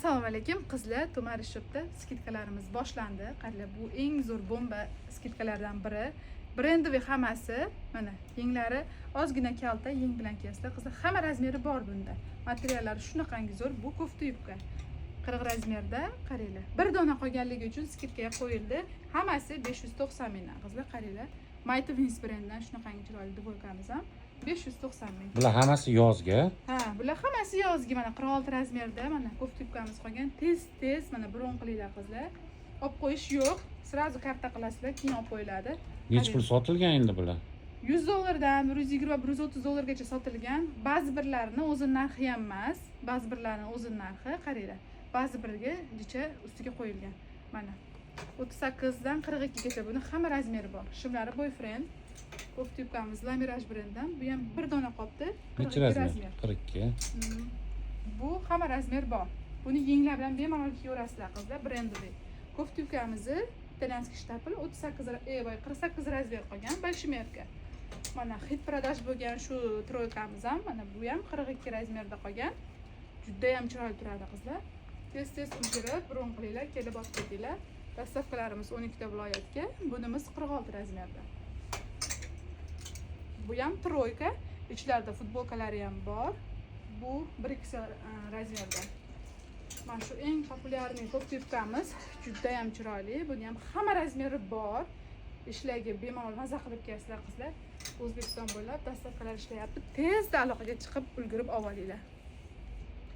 Assalomu alaykum qizlar, Tomari shopda skidkalarimiz boshlandi. Qaranglar, bu eng zo'r bomba skidkalardan biri. Brendoviy hammasi, mana yenglari ozgina kalta, yeng bilan kiyasizlar. Qizlar, hamma razmeri bor bunda. Materiallari shunaqangi zo'r, bu kofta yubka. 40 razmerda, qaranglar. Bir dona qolganligi uchun skidkaga qo'yildi. Hammasi 590 mingdan. Qizlar, qaranglar. Mighty Wings brendidan shunaqangi chiroyli dvoykamiz ham 590 ming. Bular hammasi yozga. Ha, bular hammasi yozgi, mana 46 razmerda, mana kofta yubkamiz qolgan. Tez mana bron qilinglar qizlar. Olib qo'yish yo'q. Sirazu karta qilasizlar, keyin olib qo'yiladi. Necha pul sotilgan endi bular? $100 dan 120 va 130 dollargacha sotilgan. Ba'zi birlarini o'zi narxi ham emas, ba'zi birlarini o'zi narxi, qaranglar. Ba'zi biriga jicha ustiga qo'yilgan. Mana 38 dan 42 gacha buni hamma razmeri bor. Shimlari boyfriend. Kofta yubkamiz La Mirage brendidan. Bu ham bir dona qopdi. Necha razmer? 42. Bu hamma razmer bor. Buni yenglar bilan bemalol kiyaverasizlar qizlar, brendoviy. Kofta yubkamizni italyanskiy shtapl 48 razmer qolgan, большимерка. Mana hit продаж bo'lgan shu troykamiz ham, mana bu ham 42 razmerda qolgan. Juda ham chiroyli turadi qizlar. Tez ulgurib, bron qilinglar, kelib olib ketinglar. Dastavkalarimiz 12 ta viloyatga, bunimiz 46 razmerda. Bu ham troyka, ichlarida futbolkalari ham bor. Bu 1-2 razmerda. Mana shu eng populyarniy kofta yubkamiz, juda ham chiroyli. Buni ham hamma razmeri bor. Ishlarga bemalol maza qilib kiyasizlar qizlar. O'zbekiston bo'ylab dastavkalar ishlayapti. Tezda aloqaga chiqib ulgurib olinglar.